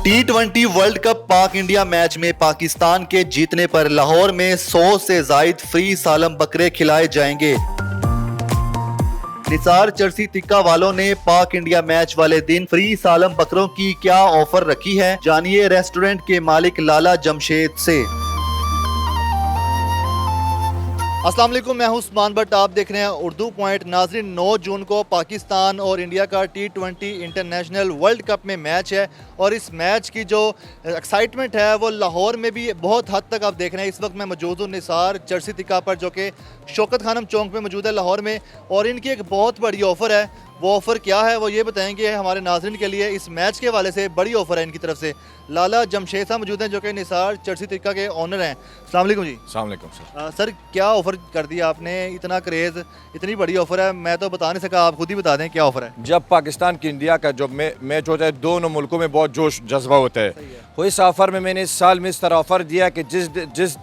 T20 world cup पाक India match में पाकिस्तान के जीतने पर लाहौर में 100 से जायद फ्री सालम बकरे खिलाए जाएंगे। निसार चर्सी टिक्का वालों ने पाक इंडिया मैच वाले दिन फ्री सालम बकरों की क्या ऑफर रखी है, जानिए रेस्टोरेंट के मालिक लाला जमशेद से। अस्सलाम वालेकुम, मैं हूं उस्मान भट्ट, आप देख रहे हैं उर्दू पॉइंट। नाज़रीन, 9 जून को पाकिस्तान और इंडिया का T20 इंटरनेशनल वर्ल्ड कप में मैच है और इस मैच की जो एक्साइटमेंट है वो लाहौर में भी बहुत हद तक आप देख रहे हैं। इस वक्त मैं मौजूद हूँ निसार चर्सी टिक्का पर, जो कि शौकत खानम चौक में मौजूद है लाहौर में, और इनकी एक बहुत बड़ी ऑफ़र है। वो ऑफ़र क्या है वो ये बताएंगे हमारे नाज़रीन के लिए। इस मैच के हवाले से बड़ी ऑफ़र है इनकी तरफ से। लाला जमशेद साहब मौजूद हैं जो कि निसार चर्सी टिक्का के ओनर हैं। अस्सलाम वालेकुम जी। अस्सलाम वालेकुम सर। सर, क्या ऑफ़र कर दिया आपने? इतना क्रेज़, इतनी बड़ी ऑफ़र है, मैं तो बता नहीं सका, आप खुद ही बता दें क्या ऑफ़र है। जब पाकिस्तान की इंडिया का जब मैच होता है, दोनों मुल्कों में बहुत जोश जज्बा होता है। तो इस ऑफ़र में मैंने इस साल में इस तरह ऑफ़र दिया कि जिस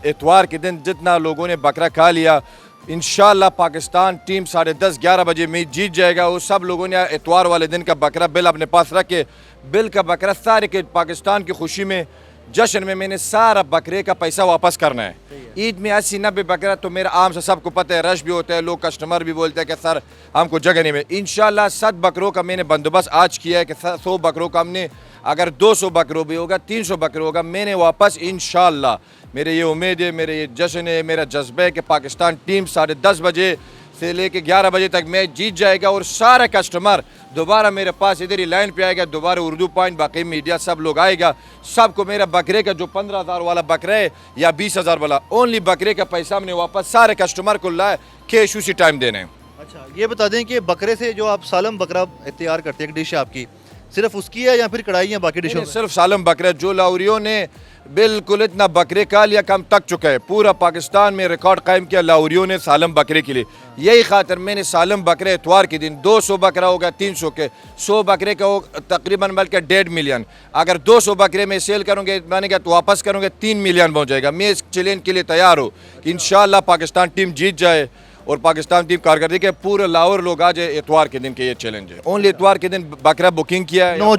इतवार के दिन जितना लोगों ने बकरा खा लिया, इंशाल्लाह पाकिस्तान टीम 10:30-11 बजे मैच जीत जाएगा। वो सब लोगों ने इतवार वाले दिन का बकरा बिल अपने पास रख के, बिल का बकरा सारे के पाकिस्तान की खुशी में, जश्न में मैंने सारा बकरे का पैसा वापस करना है। ईद में 80-90 बकरा तो मेरा आम से सबको पता है, रश भी होता है, लोग कस्टमर भी बोलते हैं कि सर हमको जगह नहीं मिली। इंशाल्लाह 100 बकरों का मैंने बंदोबस्त आज किया है कि 100 बकरों का हमने, अगर 200 बकरों भी होगा, 300 बकरों होगा, मैंने वापस इंशाल्लाह, मेरे ये उम्मीद है, मेरे ये जश्न है, मेरा जज्बा है कि पाकिस्तान टीम 10:30 बजे से लेके 11 बजे तक मैच जीत जाएगा और सारा कस्टमर दोबारा मेरे पास इधर ही लाइन पे आएगा। दोबारा उर्दू पॉइंट, बाकी मीडिया सब लोग आएगा, सबको मेरा बकरे का जो 15,000 वाला बकरा है या 20,000 वाला, ओनली बकरे का पैसा हमने वापस सारे कस्टमर को लाए कैश उसी टाइम देने। अच्छा, ये बता दें कि बकरे से जो आप सालम बकरा तैयार करते हैं, एक डिश है आपकी, सिर्फ उसकी है या फिर कढ़ाई या बाकी डिशों में? सिर्फ सालम बकरा। जो लाहौरियों ने बिल्कुल इतना बकरे खा लिया कम तक चुका है, पूरा पाकिस्तान में रिकॉर्ड कायम किया लाहौरियों ने सालम बकरे के लिए। यही खातिर मैंने सालम बकरे इतवार के दिन 200 बकरा होगा 300 के, 100 बकरे का हो तकरीबन बल्कि 1.5 मिलियन। अगर 200 बकरे में सेल करूँगे मैंने कहा तो वापस करूँगे 3 मिलियन पहुँच जाएगा। मैं इस चैलेंज के लिए तैयार हूँ कि इंशाल्लाह पाकिस्तान टीम जीत जाए और पाकिस्तान टीम कारकर्दगी के पूरे लाहौर लोग आ जाए। इतवार के दिन के ये चैलेंज है। ओनली इतवार के दिन बकरा बुकिंग किया है 9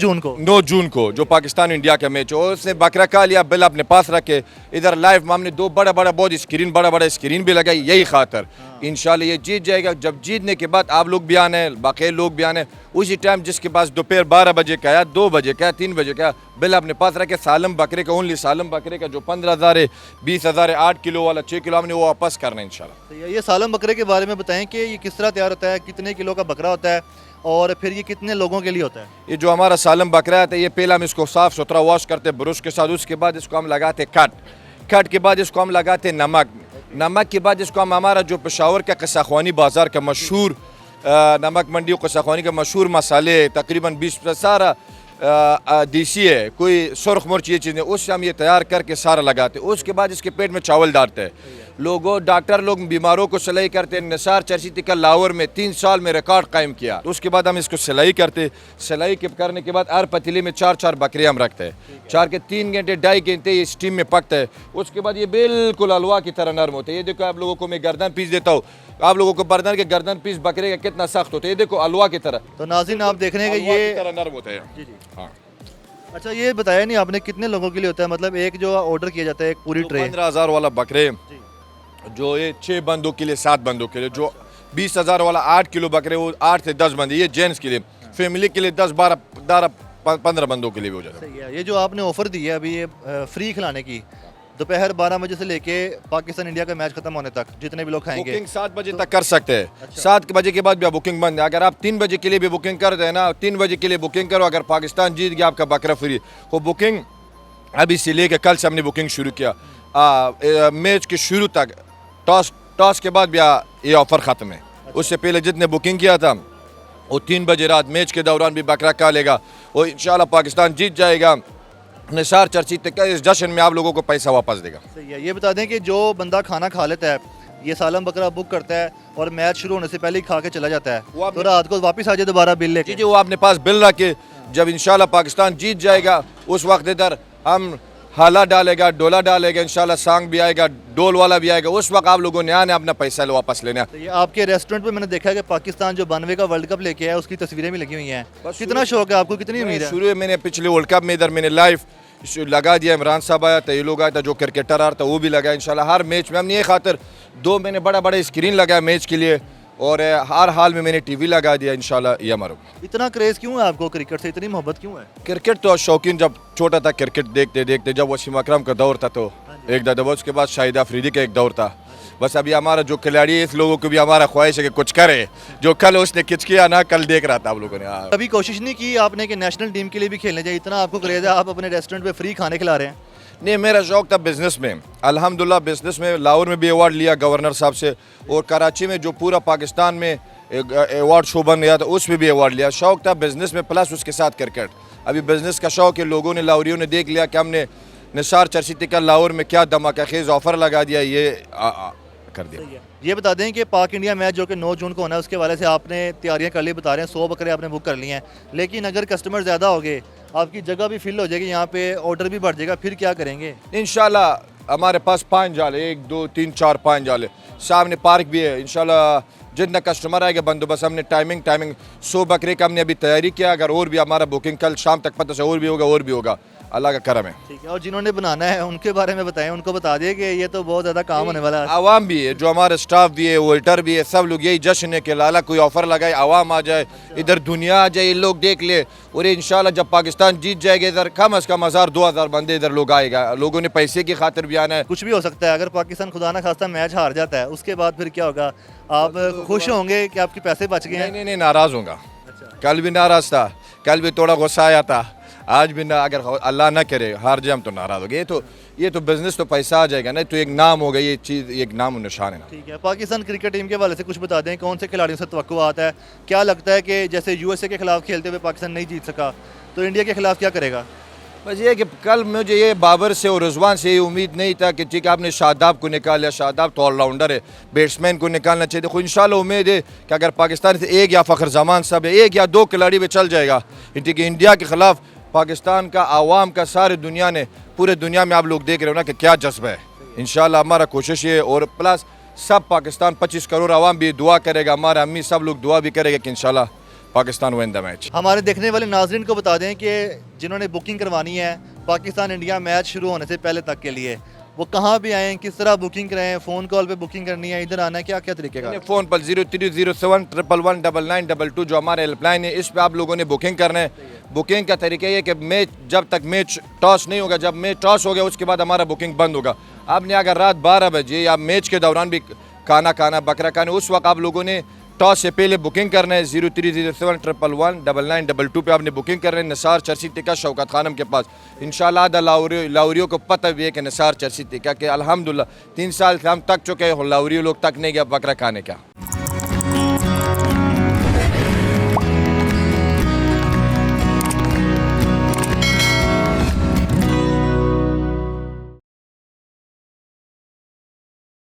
जून को जो पाकिस्तान इंडिया का मैच हो, उसने बकरा खा लिया, बिल अपने पास रखे। इधर लाइव हमने 2 बड़ा बड़ा स्क्रीन भी लगाई, यही खातर इंशाल्लाह ये जीत जाएगा। जब जीतने के बाद आप लोग भी आने, बाकी लोग भी आने, उसी टाइम जिसके पास दोपहर 12 बजे का या 2 बजे का 3 बजे का बिल अपने पास रखे, सालम बकरे का, ओनली सालम बकरे का जो 15,000 है, 20,000 है, 8 किलो वाला 6 किलो हमने वो वापस करना है इंशाल्लाह। ये सालम बकरे के बारे में बताएं कि ये किस तरह तैयार होता है, कितने किलो का बकरा होता है और फिर ये कितने लोगों के लिए होता है? ये जो हमारा सालम बकरा है, ये पहले हम इसको साफ़ सुथरा वॉश करते ब्रश के साथ, उसके बाद इसको हम लगाते कट के बाद इसको हम लगाते नमक के बाद इसको हम, हमारा जो पेशावर का क़साख़वानी बाज़ार का मशहूर नमक मंडी क़साख़वानी का मशहूर मसाले तकरीबन 20 सारा देसी है, कोई सुरख मिर्च ये चीज़ें, उससे हम ये तैयार करके सारा लगाते। उसके बाद इसके पेट में चावल डालते हैं। डॉक्टर लोग बीमारों को सिलाई करते हैं। निसार चर्सी टिक्का लाहौर में 3 साल में रिकॉर्ड कायम किया। तो उसके बाद हम इसको सिलाई करते, सिलाई करने के बाद हर पतीले में 4-4 बकरे हम रखते हैं। 4 के 3 घंटे 2.5 घंटे ये स्टीम में पकता है। उसके बाद ये बिल्कुल हलवा की तरह नरम होता है। ये देखो आप लोगों को मैं गर्दन पीस देता हूँ, आप लोगों को बर्दन के गर्दन पीस बकरे का कितना सख्त होता है, ये देखो हलवा की तरह। तो नाज़रीन आप देख रहे हैं कि ये तरह नरम होता है। जी। हाँ। अच्छा, ये बताया नहीं आपने कितने लोगों के लिए होता है, मतलब एक जो ऑर्डर किया जाता है एक पूरी ट्रे? 15,000 वाला बकरे जो ये 6 बंदों के लिए, 7 बंदों के लिए, जो 20,000 वाला 8 किलो बकरे वो 8 से 10 बंदे, ये जेंट्स के लिए। फैमिली के लिए 10-12-15 बंदों के लिए भी हो जाता है। ये जो आपने ऑफर दी है अभी ये फ्री खिलाने की, दोपहर 12 बजे से लेके पाकिस्तान इंडिया का मैच खत्म होने तक जितने भी लोग खाएंगे, बुकिंग 7 बजे तक कर सकते हैं। अच्छा। 7 बजे के बाद भी बुकिंग बंद है। अगर आप 3 बजे के लिए भी बुकिंग कर देना, 3 बजे के लिए बुकिंग करो, अगर पाकिस्तान जीत गया आपका बकरा फ्री। वो बुकिंग अभी से लेके कल से हमने बुकिंग शुरू किया, मैच के शुरू तक। टॉस के बाद भी ये ऑफर ख़त्म है। उससे पहले जितने बुकिंग किया था वो 3 बजे रात मैच के दौरान भी बकरा खा लेगा और इंशाल्लाह पाकिस्तान जीत जाएगा। निसार चर्ची टिक्का इस जश्न में आप लोगों को पैसा वापस देगा। सही है। ये बता दें कि जो बंदा खाना खा लेता है, ये सालम बकरा बुक करता है और मैच शुरू होने से पहले ही खा के चला जाता है, तो रात को वापस आ जाए दोबारा बिल लेके? जी, वो अपने पास बिल रखे, जब इंशाल्लाह पाकिस्तान जीत जाएगा उस वक्त इधर हम हाला डालेगा, डोला डालेगा, इंशाल्लाह सांग भी आएगा, डोल वाला भी आएगा, उस वक्त आप लोगों ने आने अपना पैसा वापस लेना। तो ये आपके रेस्टोरेंट पे मैंने देखा है कि पाकिस्तान जो 92 का वर्ल्ड कप लेके आया उसकी तस्वीरें भी लगी हुई हैं। बस कितना शौक है आपको, कितनी उम्मीद है? शुरू में मैंने पिछले वर्ल्ड कप में इधर मैंने लाइव लगा दिया, इमरान साहब आया था, ये लोग आया था, जो क्रिकेटर आ रहा था वो भी लगा। इंशाल्लाह हर मैच में हमने ये खातिर 2 मैंने बड़ा बड़ा स्क्रीन लगाया मैच के लिए, और हर हाल में मैंने टीवी लगा दिया। इंशाल्लाह ये हमारा। इतना क्रेज़ क्यों है आपको क्रिकेट से, इतनी मोहब्बत क्यों है? क्रिकेट तो शौकीन, जब छोटा था क्रिकेट देखते देखते, जब वसीम अकरम का दौर था तो एक दफा, उसके बाद शाहिद अफरीदी का एक दौर था। बस अभी हमारा जो खिलाड़ी है, इस लोगों को भी हमारा ख्वाहिश है कि कुछ करे, जो कल उसने किच किया ना, कल देख रहा था आप लोगों ने। हाँ। कभी कोशिश नहीं की आपने कि नेशनल टीम के लिए भी खेलने जाए? इतना आपको क्रेज़ है, आप अपने रेस्टोरेंट पे फ्री खाने खिला रहे हैं। नहीं, मेरा शौक था बिज़नेस में। अल्हम्दुलिल्लाह बिज़नेस में लाहौर में भी अवार्ड लिया गवर्नर साहब से, और कराची में जो पूरा पाकिस्तान में अवार्ड शो बन गया था उसमें भी अवार्ड लिया। शौक था बिज़नेस में, प्लस उसके साथ क्रिकेट। अभी बिज़नेस का शौक है, लोगों ने, लाहौरियों ने देख लिया कि हमने निसार चर्चित का लाहौर में क्या धमाका खेज ऑफर लगा दिया, ये कर दिया। ये बता दें कि पाक इंडिया मैच जो कि 9 जून को होना है, उसके वाले से आपने तैयारियां कर ली, बता रहे हैं 100 बकरे आपने बुक कर लिए हैं, लेकिन अगर कस्टमर ज़्यादा हो गए, आपकी जगह भी फिल हो जाएगी, यहाँ पे ऑर्डर भी बढ़ जाएगा, फिर क्या करेंगे? इंशाल्लाह हमारे पास 5 जाले, 1 2 3 4 5 जाले, सामने पार्क भी है। इंशाल्लाह जितना कस्टमर आएगा बंदोबस्त हमने टाइमिंग 100 बकरे का हमने अभी तैयारी किया। अगर और भी हमारा बुकिंग कल शाम तक पता से और भी होगा, अल्लाह का करम है। ठीक है, और जिन्होंने बनाना है उनके बारे में बताएं, उनको बता दिए कि ये तो बहुत ज़्यादा काम होने वाला है। आवाम भी है, जो हमारे स्टाफ भी है, वेटर भी है, सब लोग यही जश्न है कि लाला कोई ऑफर लगाए, आवाम आ जाए, इधर दुनिया आ जाए, ये लोग देख ले, और ये इंशाल्लाह जब पाकिस्तान जीत जाएगा, इधर कम से कम 1000-2000 बंदे इधर लोग आएगा। लोगों ने पैसे की खातिर भी आना है। कुछ भी हो सकता है, अगर पाकिस्तान खुदा ना खास्ता मैच हार जाता है, उसके बाद फिर क्या होगा? आप खुश होंगे कि आपके पैसे बच गए हैं? नहीं, नाराज़ होगा। कल भी नाराज़ था, कल भी थोड़ा गुस्सा आया था, आज भी ना। अगर अल्लाह ना करे हार जाए हम तो नाराज़ हो गए। ये तो बिज़नेस तो पैसा आ जाएगा ना, तो एक नाम होगा, ये चीज़ एक नाम और निशान है ना। ठीक है, पाकिस्तान क्रिकेट टीम के हवाले से कुछ बता दें, कौन से खिलाड़ियों से तवक्कुआत है? क्या लगता है कि जैसे यूएसए के खिलाफ खेलते हुए पाकिस्तान नहीं जीत सका, तो इंडिया के खिलाफ क्या करेगा? बस ये कि कल मुझे ये बाबर से और रिजवान से ये उम्मीद नहीं था कि ठीक है आपने शादाब को निकाल लिया, शादाब तो ऑलराउंडर है, बैट्समैन को निकालना चाहिए। देखो इंशाल्लाह उम्मीद है कि अगर पाकिस्तान से एक या फ़खर जमान साहब है, 1 या 2 खिलाड़ी भी चल जाएगा, ठीक है। इंडिया के खिलाफ पाकिस्तान का आवाम का सारी दुनिया ने, पूरे दुनिया में आप लोग देख रहे हो ना कि क्या जज्बा है। इंशाल्लाह हमारा कोशिश है, और प्लस सब पाकिस्तान 25 करोड़ आवाम भी दुआ करेगा, हमारा अम्मी सब लोग दुआ भी करेगा कि इंशाल्लाह पाकिस्तान विन द मैच। हमारे देखने वाले नाजरीन को बता दें कि जिन्होंने बुकिंग करवानी है पाकिस्तान इंडिया मैच शुरू होने से पहले तक के लिए, वो कहाँ भी आएँ, किस तरह बुकिंग कराएं? फ़ोन कॉल पे बुकिंग करनी है, इधर आना है, क्या क्या तरीके का? फ़ोन पर 0307119992 जो हमारा हेल्पलाइन है, इस पर आप लोगों ने बुकिंग करना है। बुकिंग का तरीका ये कि मैच जब तक मैच टॉस नहीं होगा, जब मैच टॉस हो गया उसके बाद हमारा बुकिंग बंद होगा। आपने अगर रात 12 बजे या मैच के दौरान भी खाना बकरा खाना, उस वक्त आप लोगों ने टॉस से पहले बुकिंग करना है। 0307119992 पे आपने बुकिंग करना है। निसार चर्ची टिक्का शौकत खानम के पास। इंशाल्लाह आधा लाहौरियों को पता भी है कि निसार चर्ची टिक्का के अल्हम्दुलिल्लाह 3 साल से हम तक चुके हैं, लाहौरी लोग तक नहीं गया बकरा खाने का।